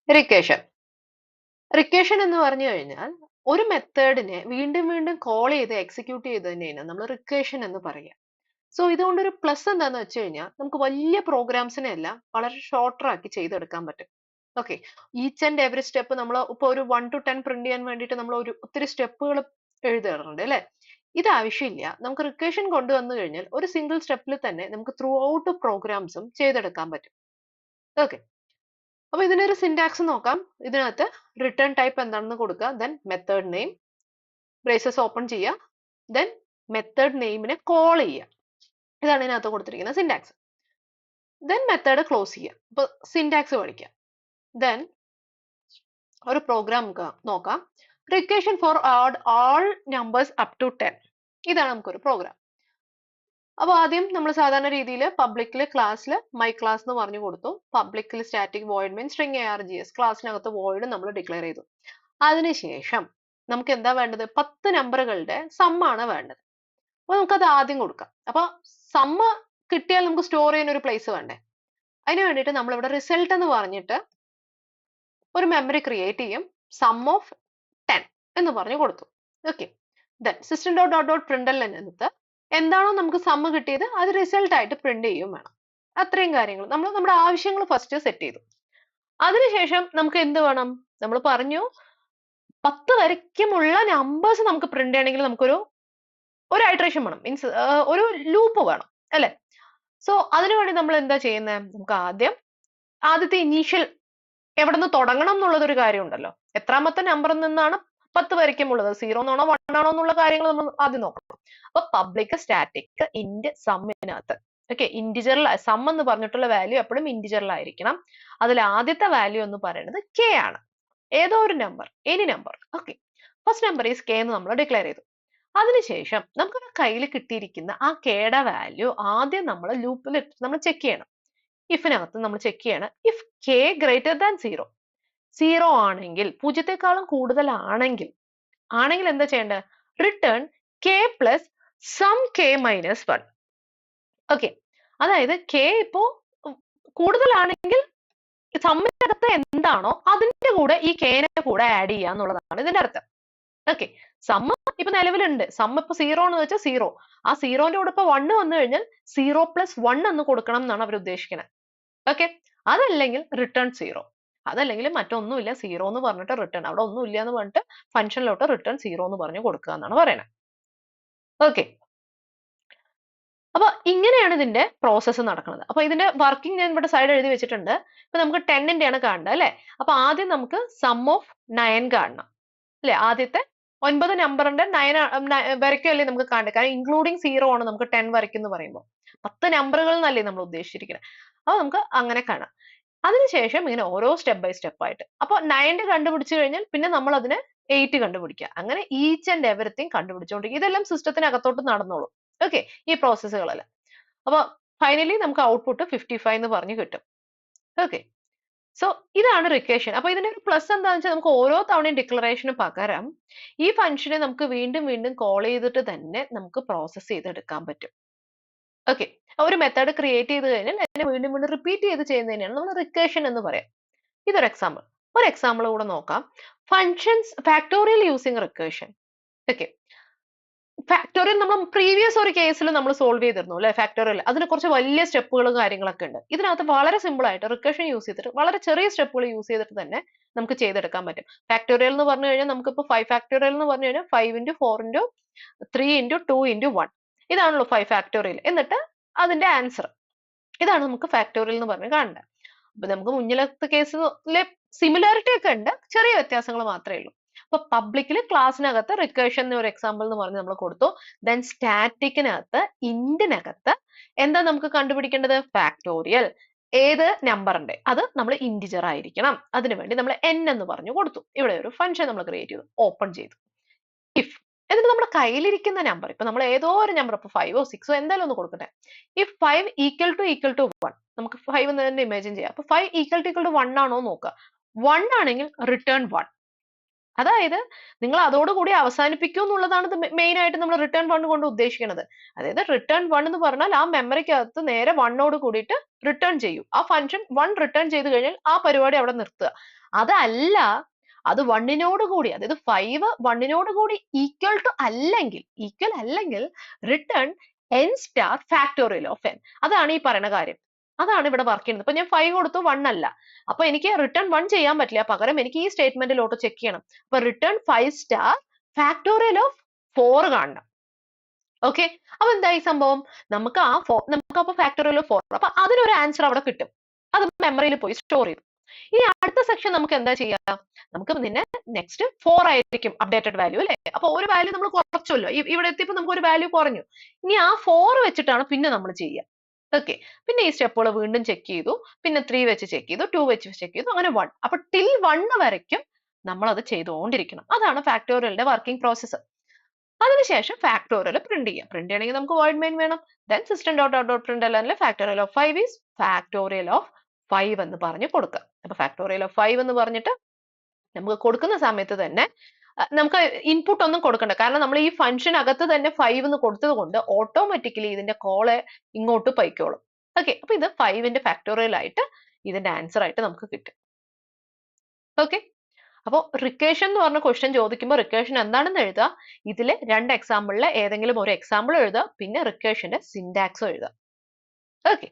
Recursion recursion എന്ന് പറഞ്ഞു കഴിഞ്ഞാൽ ഒരു മെത്തേഡിനെ വീണ്ടും വീണ്ടും കോൾ ചെയ്ത് എക്സിക്യൂട്ട് ചെയ്ത് തന്നെയാണ് നമ്മൾ റിക്കേഷൻ എന്ന് പറയുക. സോ ഇതുകൊണ്ടൊരു പ്ലസ് എന്താന്ന് വെച്ച് കഴിഞ്ഞാൽ നമുക്ക് വലിയ പ്രോഗ്രാംസിനെ എല്ലാം വളരെ ഷോർട്ടർ ആക്കി ചെയ്തെടുക്കാൻ പറ്റും. Okay, each and every step നമ്മൾ ഇപ്പൊ ഒരു 1 to 10 പ്രിന്റ് ചെയ്യാൻ വേണ്ടിയിട്ട് നമ്മൾ ഒത്തിരി സ്റ്റെപ്പുകൾ എഴുതാറുണ്ട് അല്ലെ. ഇത് ആവശ്യമില്ല. നമുക്ക് റിക്കേഷൻ കൊണ്ടുവന്നു കഴിഞ്ഞാൽ ഒരു സിംഗിൾ സ്റ്റെപ്പിൽ തന്നെ നമുക്ക് ത്രൂ ഔട്ട് പ്രോഗ്രാംസും ചെയ്തെടുക്കാൻ പറ്റും. ഓക്കെ, അപ്പൊ ഇതിനൊരു സിന്റാക്സ് നോക്കാം. ഇതിനകത്ത് റിട്ടേൺ ടൈപ്പ് എന്താണെന്ന് കൊടുക്കുക, then method name, braces open ചെയ്യുക, ദെൻ മെത്തേഡ് നെയിമിനെ കോൾ ചെയ്യുക. ഇതാണ് ഇതിനകത്ത് കൊടുത്തിരിക്കുന്ന സിന്റാക്സ്. ദെൻ മെത്തേഡ് ക്ലോസ് ചെയ്യുക. അപ്പൊ സിന്റാക്സ് പഠിക്കുക. ദെൻ ഒരു പ്രോഗ്രാം നോക്കാം. Recursion for add all numbers up to 10. ഇതാണ് നമുക്കൊരു പ്രോഗ്രാം. അപ്പൊ ആദ്യം നമ്മൾ സാധാരണ രീതിയിൽ പബ്ലിക്കില് ക്ലാസ്സിൽ മൈ ക്ലാസ് എന്ന് പറഞ്ഞു കൊടുത്തു. പബ്ലിക്കിൽ സ്റ്റാറ്റിക് വോയിഡ് മീൻ സ്ട്രിംഗ് args, ക്ലാസ്സിനകത്ത് വോയിഡ് നമ്മൾ ഡിക്ലെയർ ചെയ്തു. അതിനുശേഷം നമുക്ക് എന്താ വേണ്ടത്? 10 നമ്പറുകളുടെ സമ്മാണ് വേണ്ടത്. അപ്പൊ നമുക്കത് ആദ്യം കൊടുക്കാം. അപ്പൊ സമ്മ കിട്ടിയാൽ നമുക്ക് സ്റ്റോർ ചെയ്യാൻ ഒരു പ്ലേസ് വേണ്ടേ? അതിന് വേണ്ടിയിട്ട് നമ്മൾ ഇവിടെ റിസൾട്ട് എന്ന് പറഞ്ഞിട്ട് ഒരു മെമ്മറി ക്രിയേറ്റ് ചെയ്യും. സം ഓഫ് 10 എന്ന് പറഞ്ഞു കൊടുത്തു. Okay, then system dot dot dot println എന്നിട്ട് എന്താണോ നമുക്ക് സമ്മ് കിട്ടിയത് അത് റിസൾട്ട് ആയിട്ട് പ്രിന്റ് ചെയ്യും വേണം. അത്രയും കാര്യങ്ങൾ നമ്മൾ നമ്മുടെ ആവശ്യങ്ങൾ ഫസ്റ്റ് സെറ്റ് ചെയ്തു. അതിനുശേഷം നമുക്ക് എന്ത് വേണം? നമ്മൾ പറഞ്ഞു 10 വരയ്ക്കുമുള്ള നമ്പേഴ്സ് നമുക്ക് പ്രിന്റ് ചെയ്യണമെങ്കിൽ നമുക്കൊരു ഐട്രേഷൻ വേണം, മീൻസ് ഒരു ലൂപ്പ് വേണം അല്ലെ. സോ അതിനുവേണ്ടി നമ്മൾ എന്താ ചെയ്യുന്നത്? നമുക്ക് ആദ്യത്തെ ഇനീഷ്യൽ എവിടെ നിന്ന് തുടങ്ങണം എന്നുള്ളത് ഒരു കാര്യം ഉണ്ടല്ലോ. എത്രാമത്തെ നമ്പറിൽ നിന്നാണ് 10 വരയ്ക്കുമുള്ളത്, 0 ആണോ 1 ആണോ എന്നുള്ള കാര്യങ്ങൾ നമ്മൾ ആദ്യം നോക്കണം. അപ്പൊ പബ്ലിക് സ്റ്റാറ്റിക് ഇന്റ് സമ്മിനകത്ത് ഓക്കെ, ഇന്റിജറിൽ സം എന്ന് പറഞ്ഞിട്ടുള്ള വാല്യൂ എപ്പോഴും ഇന്റിജറിലായിരിക്കണം. അതിൽ ആദ്യത്തെ വാല്യൂ എന്ന് പറയുന്നത് കെ ആണ്. ഏതോ ഒരു number, any number. Okay, first number is K എന്ന് നമ്മൾ ഡിക്ലെയർ ചെയ്തു. അതിനുശേഷം നമുക്ക് കയ്യിൽ കിട്ടിയിരിക്കുന്ന ആ കെയുടെ വാല്യൂ ആദ്യം നമ്മൾ ലൂപ്പിൽ നമ്മൾ ചെക്ക് ചെയ്യണം. ഇഫിനകത്ത് നമ്മൾ ചെക്ക് ചെയ്യണം. ഇഫ് കെ ഗ്രേറ്റർ ദാൻ 0 ആണെങ്കിൽ, 0ത്തെക്കാളും കൂടുതലാണെങ്കിൽ എന്താ ചെയ്യേണ്ടത്? Return K plus sum K minus 1. Okay, അതായത് കെ ഇപ്പോ കൂടുതലാണെങ്കിൽ സമ്മിനകത്ത് എന്താണോ അതിന്റെ കൂടെ ഈ കെനെ കൂടെ ആഡ് ചെയ്യുക എന്നുള്ളതാണ് ഇതിന്റെ അർത്ഥം. ഓക്കെ, സമ്മ് ഇപ്പൊ നിലവിലുണ്ട്. സമ്മ് ഇപ്പൊ 0 എന്ന് വെച്ചാൽ 0. ആ 0ന്റെ കൂടെ ഇപ്പൊ 1 വന്നു കഴിഞ്ഞാൽ 0 + 1 എന്ന് കൊടുക്കണം എന്നാണ് അവർ ഉദ്ദേശിക്കുന്നത്. ഓക്കെ, അതല്ലെങ്കിൽ റിട്ടേൺ 0. അതല്ലെങ്കിൽ മറ്റൊന്നുമില്ല 0 എന്ന് പറഞ്ഞിട്ട് റിട്ടേൺ, അവിടെ ഒന്നുമില്ല എന്ന് പറഞ്ഞിട്ട് ഫംഗ്ഷനിലോട്ട് റിട്ടേൺ 0 എന്ന് പറഞ്ഞു കൊടുക്കുക എന്നാണ് പറയുന്നത്. ഓക്കെ, അപ്പൊ ഇങ്ങനെയാണ് ഇതിന്റെ പ്രോസസ്സ് നടക്കുന്നത്. അപ്പൊ ഇതിന്റെ വർക്കിംഗ് ഞാൻ ഇവിടെ സൈഡ് എഴുതി വെച്ചിട്ടുണ്ട്. ഇപ്പൊ നമുക്ക് 10ന്റെ ആണ് കാണേണ്ടത് അല്ലെ. അപ്പൊ ആദ്യം നമുക്ക് സം ഓഫ് 9 കാണണം അല്ലെ. ആദ്യത്തെ 9 നമ്പറിന്റെ 9 വരയ്ക്കല്ലേ നമുക്ക് കാണേണ്ടത്. കാരണം ഇൻക്ലൂഡിങ് 0 ആണ് നമുക്ക് 10 വരയ്ക്കും എന്ന് പറയുമ്പോൾ. 10 നമ്പറുകൾ എന്നല്ലേ നമ്മൾ ഉദ്ദേശിച്ചിരിക്കുന്നത്. അപ്പൊ നമുക്ക് അങ്ങനെ കാണാം. അതിനുശേഷം ഇങ്ങനെ ഓരോ സ്റ്റെപ്പ് ബൈ സ്റ്റെപ്പ് ആയിട്ട്. അപ്പൊ 9 കണ്ടുപിടിച്ചു കഴിഞ്ഞാൽ പിന്നെ നമ്മൾ അതിനെ 8 കണ്ടുപിടിക്കുക. അങ്ങനെ ഈച്ച് ആൻഡ് എവറിത്തിങ് കണ്ടുപിടിച്ചുകൊണ്ടിരിക്കും. ഇതെല്ലാം സിസ്റ്റത്തിനകത്തോട്ട് നടന്നോളും. ഓക്കെ, ഈ പ്രോസസ്സുകളെല്ലാം. അപ്പൊ ഫൈനലി നമുക്ക് ഔട്ട്പുട്ട് 55 എന്ന് പറഞ്ഞു കിട്ടും. ഓക്കെ, സോ ഇതാണ് റിക്കേഷൻ. അപ്പൊ ഇതിന്റെ ഒരു പ്ലസ് എന്താണെന്ന് വെച്ചാൽ നമുക്ക് ഓരോ തവണയും ഡിക്ലറേഷന് പകരം ഈ ഫംഗ്ഷനെ നമുക്ക് വീണ്ടും വീണ്ടും കോൾ ചെയ്തിട്ട് തന്നെ നമുക്ക് പ്രോസസ് ചെയ്തെടുക്കാൻ പറ്റും. ഓക്കെ, ഒരു മെത്തേഡ് ക്രിയേറ്റ് ചെയ്ത് കഴിഞ്ഞാൽ അതിനെ വീണ്ടും വീണ്ടും റിപ്പീറ്റ് ചെയ്ത് ചെയ്യുന്നതിനെയാണ് നമ്മൾ റിക്കേഷൻ എന്ന് പറയാം. ഇതൊരു എക്സാമ്പിൾ. ഒരു എക്സാമ്പിൾ കൂടെ നോക്കാം. Functions factorial using recursion. Okay, factorial നമ്മൾ പ്രീവിയസ് ഒരു കേസിൽ നമ്മൾ സോൾവ് ചെയ്തിരുന്നു അല്ലെ. ഫാക്ടോറിയൽ അതിന് കുറച്ച് വലിയ സ്റ്റെപ്പുകളും കാര്യങ്ങളൊക്കെ ഉണ്ട്. ഇതിനകത്ത് വളരെ സിമ്പിൾ ആയിട്ട് റിക്കേഷൻ യൂസ് ചെയ്തിട്ട് വളരെ ചെറിയ സ്റ്റെപ്പുകൾ യൂസ് ചെയ്തിട്ട് തന്നെ നമുക്ക് ചെയ്തെടുക്കാൻ പറ്റും. ഫാക്ടോറിയൽ എന്ന് പറഞ്ഞു കഴിഞ്ഞാൽ നമുക്കിപ്പോൾ 5 ഫാക്ടോറിയൽ എന്ന് പറഞ്ഞു കഴിഞ്ഞാൽ 5 × 4 × 3 × 2 × 1 ഇതാണല്ലോ 5 ഫാക്ടോറിയൽ. എന്നിട്ട് അതിന്റെ ആൻസർ ഇതാണ് നമുക്ക് ഫാക്ടോറിയൽ എന്ന് പറഞ്ഞ് കാണേണ്ടത്. അപ്പൊ നമുക്ക് മുന്നിലത്തെ കേസിലെ സിമിലാരിറ്റി ഒക്കെ ഉണ്ട്, ചെറിയ വ്യത്യാസങ്ങൾ മാത്രമേ ഉള്ളൂ. അപ്പൊ പബ്ലിക്കില് ക്ലാസ്സിനകത്ത് റിക്കേഷൻ ഒരു എക്സാമ്പിൾ എന്ന് പറഞ്ഞ് നമ്മൾ കൊടുത്തു. ദെൻ സ്റ്റാറ്റിക്കിനകത്ത് ഇന്റിനകത്ത് എന്താ നമുക്ക് കണ്ടുപിടിക്കേണ്ടത്? ഫാക്ടോറിയൽ. ഏത് നമ്പറിന്റെ? അത് നമ്മൾ ഇന്റിജർ ആയിരിക്കണം. അതിനുവേണ്ടി നമ്മൾ n എന്ന് പറഞ്ഞു കൊടുത്തു. ഇവിടെ ഒരു ഫംഗ്ഷൻ നമ്മൾ ക്രിയേറ്റ് ചെയ്തു, ഓപ്പൺ ചെയ്തു. ഇഫ് എന്നിട്ട് നമ്മുടെ കയ്യിലിരിക്കുന്ന നമ്പർ, ഇപ്പൊ നമ്മൾ ഏതോ ഒരു നമ്പർ, ഇപ്പൊ 5 ഓ 6 ഓ എന്തായാലും ഒന്ന് കൊടുക്കട്ടെ. ഇഫ് 5 = 1, നമുക്ക് 5 എന്ന് തന്നെ ഇമാജിൻ ചെയ്യാം. അപ്പൊ 5 = 1 ആണോ നോക്കുക. 1 ആണെങ്കിൽ റിട്ടേൺ 1. അതായത് നിങ്ങൾ അതോടുകൂടി അവസാനിപ്പിക്കൂ എന്നുള്ളതാണ് മെയിൻ ആയിട്ട് നമ്മൾ റിട്ടേൺ വൺ കൊണ്ട് ഉദ്ദേശിക്കുന്നത്. അതായത് റിട്ടേൺ വൺ എന്ന് പറഞ്ഞാൽ ആ മെമ്മറിക്കകത്ത് നേരെ വണ്ണോട് കൂടിയിട്ട് റിട്ടേൺ ചെയ്യൂ. ആ ഫംഗ്ഷൻ വൺ റിട്ടേൺ ചെയ്ത് കഴിഞ്ഞാൽ ആ പരിപാടി അവിടെ നിർത്തുക. അതല്ല അത് വണ്ണിനോട് കൂടി, അതായത് 5 വണ്ണിനോട് കൂടി ഈക്വൽ അല്ലെങ്കിൽ return n star factorial of n. അതാണ് ഈ പറയുന്ന കാര്യം. അതാണ് ഇവിടെ വർക്ക് ചെയ്യുന്നത്. ഇപ്പൊ ഞാൻ 5 കൊടുത്തു, 1 അല്ല. അപ്പൊ എനിക്ക് റിട്ടേൺ 1 ചെയ്യാൻ പറ്റില്ല, പകരം എനിക്ക് ഈ സ്റ്റേറ്റ്മെന്റിലോട്ട് ചെക്ക് ചെയ്യണം. അപ്പൊ റിട്ടേൺ 5 സ്റ്റാർ ഫാക്ടോറിയൽ ഓഫ് 4 കാണണം. ഓക്കെ, അപ്പൊ എന്തായി സംഭവം? നമുക്ക് അപ്പൊ ഫാക്ടോറിയൽ ഓഫ് 4, അപ്പൊ അതിനൊരു ആൻസർ അവിടെ കിട്ടും. അത് മെമ്മറിയിൽ പോയി സ്റ്റോർ ചെയ്തു. ഇനി അടുത്ത സെക്ഷൻ നമുക്ക് എന്താ ചെയ്യാം? നമുക്ക് പിന്നെ നെക്സ്റ്റ് 4 ആയിരിക്കും അപ്ഡേറ്റഡ് വാല്യൂ അല്ലെ? അപ്പൊ ഒരു വാല്യൂ നമ്മൾ കുറച്ചല്ലോ, ഇവിടെ എത്തിയപ്പോൾ നമുക്ക് ഒരു വാല്യൂ കുറഞ്ഞു. ഇനി ആ 4 വെച്ചിട്ടാണ് പിന്നെ നമ്മൾ ചെയ്യുക. ഓക്കെ, പിന്നെ ഈ സ്റ്റെപ്പുകൾ വീണ്ടും ചെക്ക് ചെയ്തു, പിന്നെ 3 വെച്ച് ചെക്ക് ചെയ്തു, 2 വെച്ച് ചെക്ക് ചെയ്തു, അങ്ങനെ 1. അപ്പൊ ടിൽ 1 വരയ്ക്കും നമ്മൾ അത് ചെയ്തുകൊണ്ടിരിക്കണം. അതാണ് ഫാക്ടോറിയലിന്റെ വർക്കിംഗ് പ്രോസസ്സ്. അതിനുശേഷം ഫാക്ടോറിയൽ പ്രിന്റ് ചെയ്യാം. പ്രിന്റ് ചെയ്യണമെങ്കിൽ നമുക്ക് വോയിഡ് മെയിൻ വേണം. Then system dot out dot print factorial of 5 is factorial of 5 എന്ന് പറഞ്ഞ് കൊടുക്കുക. അപ്പൊ ഫാക്ടോറിയൽ ഓഫ് 5 എന്ന് പറഞ്ഞിട്ട് നമുക്ക് കൊടുക്കുന്ന സമയത്ത് തന്നെ നമുക്ക് ഇൻപുട്ട് ഒന്നും കൊടുക്കണ്ട. കാരണം നമ്മൾ ഈ ഫംഗ്ഷൻ അകത്ത് തന്നെ 5 എന്ന് കൊടുത്തത് കൊണ്ട് ഓട്ടോമാറ്റിക്കലി ഇതിന്റെ കോള് ഇങ്ങോട്ട് പൊയ്ക്കോളും. ഓക്കെ, അപ്പൊ ഇത് 5ന്റെ ഫാക്ടോറിയൽ ആയിട്ട് ഇതിന്റെ ആൻസർ ആയിട്ട് നമുക്ക് കിട്ടും. ഓക്കെ, അപ്പോൾ റിക്കേഷൻ എന്ന് പറഞ്ഞ ക്വസ്റ്റ്യൻ ചോദിക്കുമ്പോൾ റിക്കേഷൻ എന്താണെന്ന് എഴുതുക. ഇതിലെ 2 എക്സാമ്പിളിലെ ഏതെങ്കിലും ഒരു എക്സാമ്പിൾ എഴുതുക, പിന്നെ റിക്കേഷന്റെ സിന്റാക്സും എഴുതുക. ഓക്കെ,